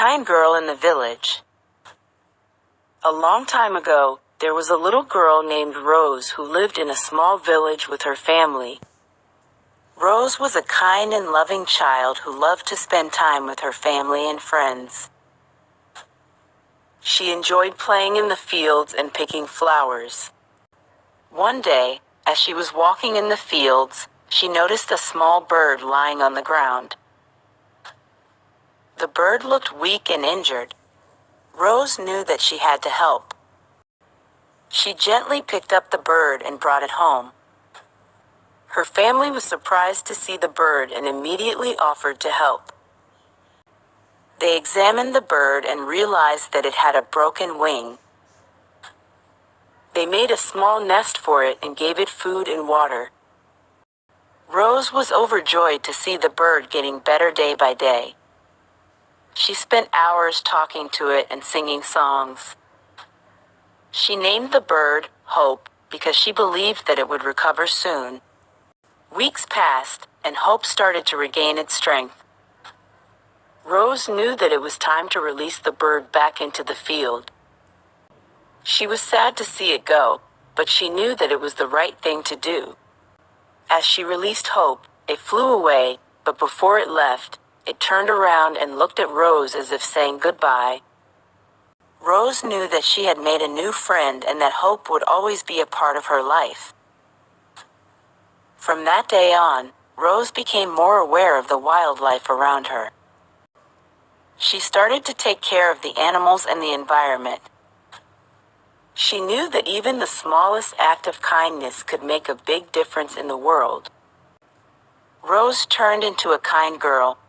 kind girl in the village. A long time ago, there was a little girl named Rose who lived in a small village with her family. Rose was a kind and loving child who loved to spend time with her family and friends. She enjoyed playing in the fields and picking flowers. One day, as she was walking in the fields, she noticed a small bird lying on the ground. The bird looked weak and injured. Rose knew that she had to help. She gently picked up the bird and brought it home. Her family was surprised to see the bird and immediately offered to help. They examined the bird and realized that it had a broken wing. They made a small nest for it and gave it food and water. Rose was overjoyed to see the bird getting better day by day. She spent hours talking to it and singing songs. She named the bird Hope because she believed that it would recover soon. Weeks passed, and Hope started to regain its strength. Rose knew that it was time to release the bird back into the field. She was sad to see it go, but she knew that it was the right thing to do. As she released Hope, it flew away, but before it left, it turned around and looked at Rose as if saying goodbye. Rose knew that she had made a new friend and that Hope would always be a part of her life. From that day on, Rose became more aware of the wildlife around her. She started to take care of the animals and the environment. She knew that even the smallest act of kindness could make a big difference in the world. Rose turned into a kind girl.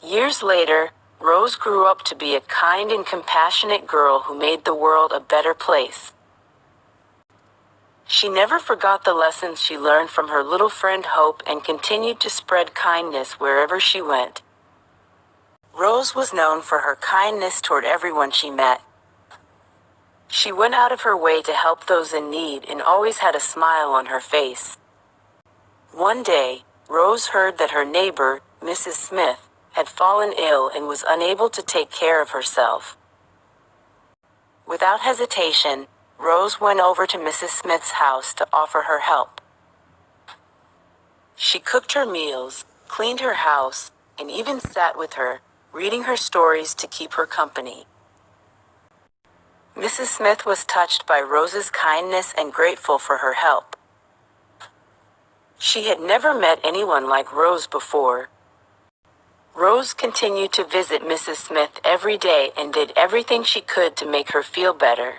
Years later, Rose grew up to be a kind and compassionate girl who made the world a better place. She never forgot the lessons she learned from her little friend Hope and continued to spread kindness wherever she went. Rose was known for her kindness toward everyone she met. She went out of her way to help those in need and always had a smile on her face. One day, Rose heard that her neighbor, Mrs. Smith, had fallen ill and was unable to take care of herself. Without hesitation, Rose went over to Mrs. Smith's house to offer her help. She cooked her meals, cleaned her house, and even sat with her, reading her stories to keep her company. Mrs. Smith was touched by Rose's kindness and grateful for her help. She had never met anyone like Rose before. Rose continued to visit Mrs. Smith every day and did everything she could to make her feel better.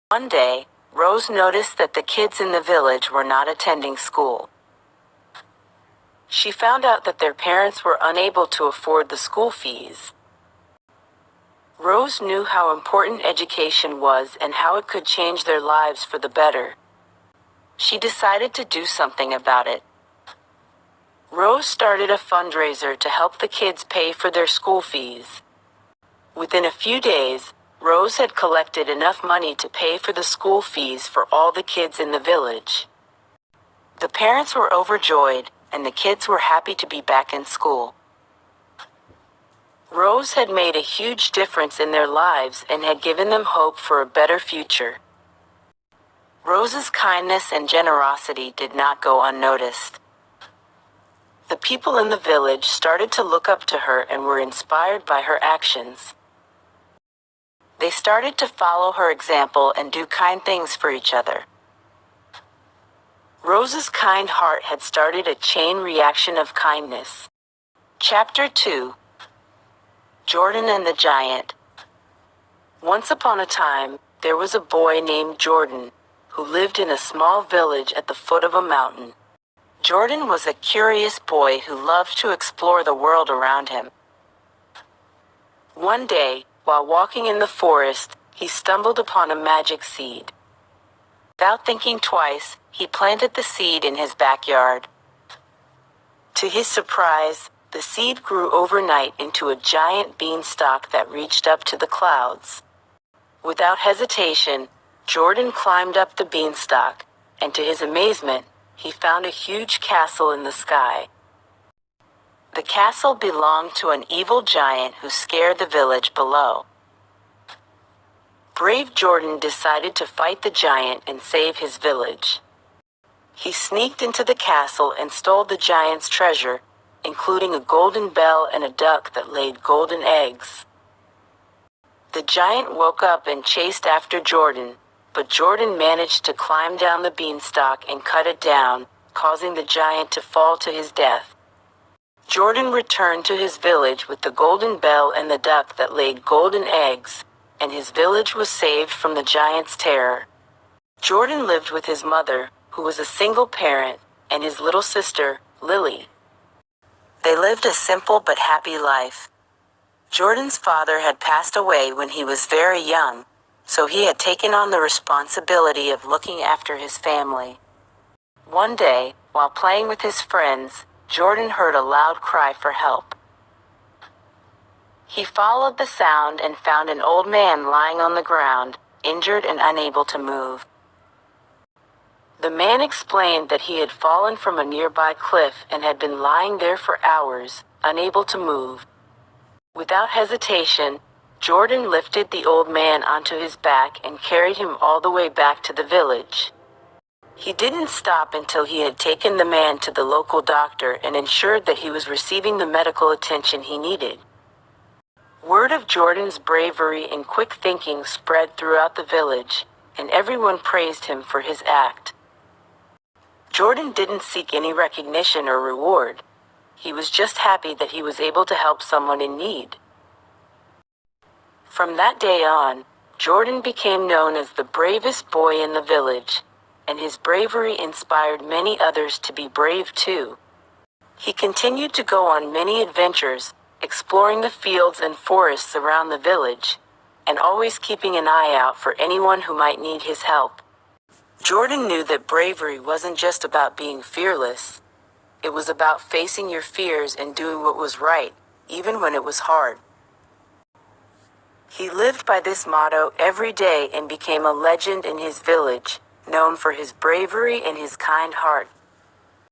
One day, Rose noticed that the kids in the village were not attending school. She found out that their parents were unable to afford the school fees. Rose knew how important education was and how it could change their lives for the better. She decided to do something about it. Rose started a fundraiser to help the kids pay for their school fees. Within a few days, Rose had collected enough money to pay for the school fees for all the kids in the village. The parents were overjoyed, and the kids were happy to be back in school. Rose had made a huge difference in their lives and had given them hope for a better future. Rose's kindness and generosity did not go unnoticed. The people in the village started to look up to her and were inspired by her actions. They started to follow her example and do kind things for each other. Rose's kind heart had started a chain reaction of kindness. Chapter 2. Jordan and the Giant. Once upon a time, there was a boy named Jordan, who lived in a small village at the foot of a mountain. Jordan was a curious boy who loved to explore the world around him. One day, while walking in the forest, he stumbled upon a magic seed. Without thinking twice, he planted the seed in his backyard. To his surprise, the seed grew overnight into a giant beanstalk that reached up to the clouds. Without hesitation, Jordan climbed up the beanstalk, and to his amazement, he found a huge castle in the sky. The castle belonged to an evil giant who scared the village below. Brave Jordan decided to fight the giant and save his village. He sneaked into the castle and stole the giant's treasure, including a golden bell and a duck that laid golden eggs. The giant woke up and chased after Jordan, but Jordan managed to climb down the beanstalk and cut it down, causing the giant to fall to his death. Jordan returned to his village with the golden bell and the duck that laid golden eggs, and his village was saved from the giant's terror. Jordan lived with his mother, who was a single parent, and his little sister, Lily. They lived a simple but happy life. Jordan's father had passed away when he was very young, so he had taken on the responsibility of looking after his family. One day, while playing with his friends, Jordan heard a loud cry for help. He followed the sound and found an old man lying on the ground, injured and unable to move. The man explained that he had fallen from a nearby cliff and had been lying there for hours, unable to move. Without hesitation, Jordan lifted the old man onto his back and carried him all the way back to the village. He didn't stop until he had taken the man to the local doctor and ensured that he was receiving the medical attention he needed. Word of Jordan's bravery and quick thinking spread throughout the village, and everyone praised him for his act. Jordan didn't seek any recognition or reward. He was just happy that he was able to help someone in need. From that day on, Jordan became known as the bravest boy in the village, and his bravery inspired many others to be brave too. He continued to go on many adventures, exploring the fields and forests around the village, and always keeping an eye out for anyone who might need his help. Jordan knew that bravery wasn't just about being fearless. It was about facing your fears and doing what was right, even when it was hard. He lived by this motto every day and became a legend in his village, known for his bravery and his kind heart.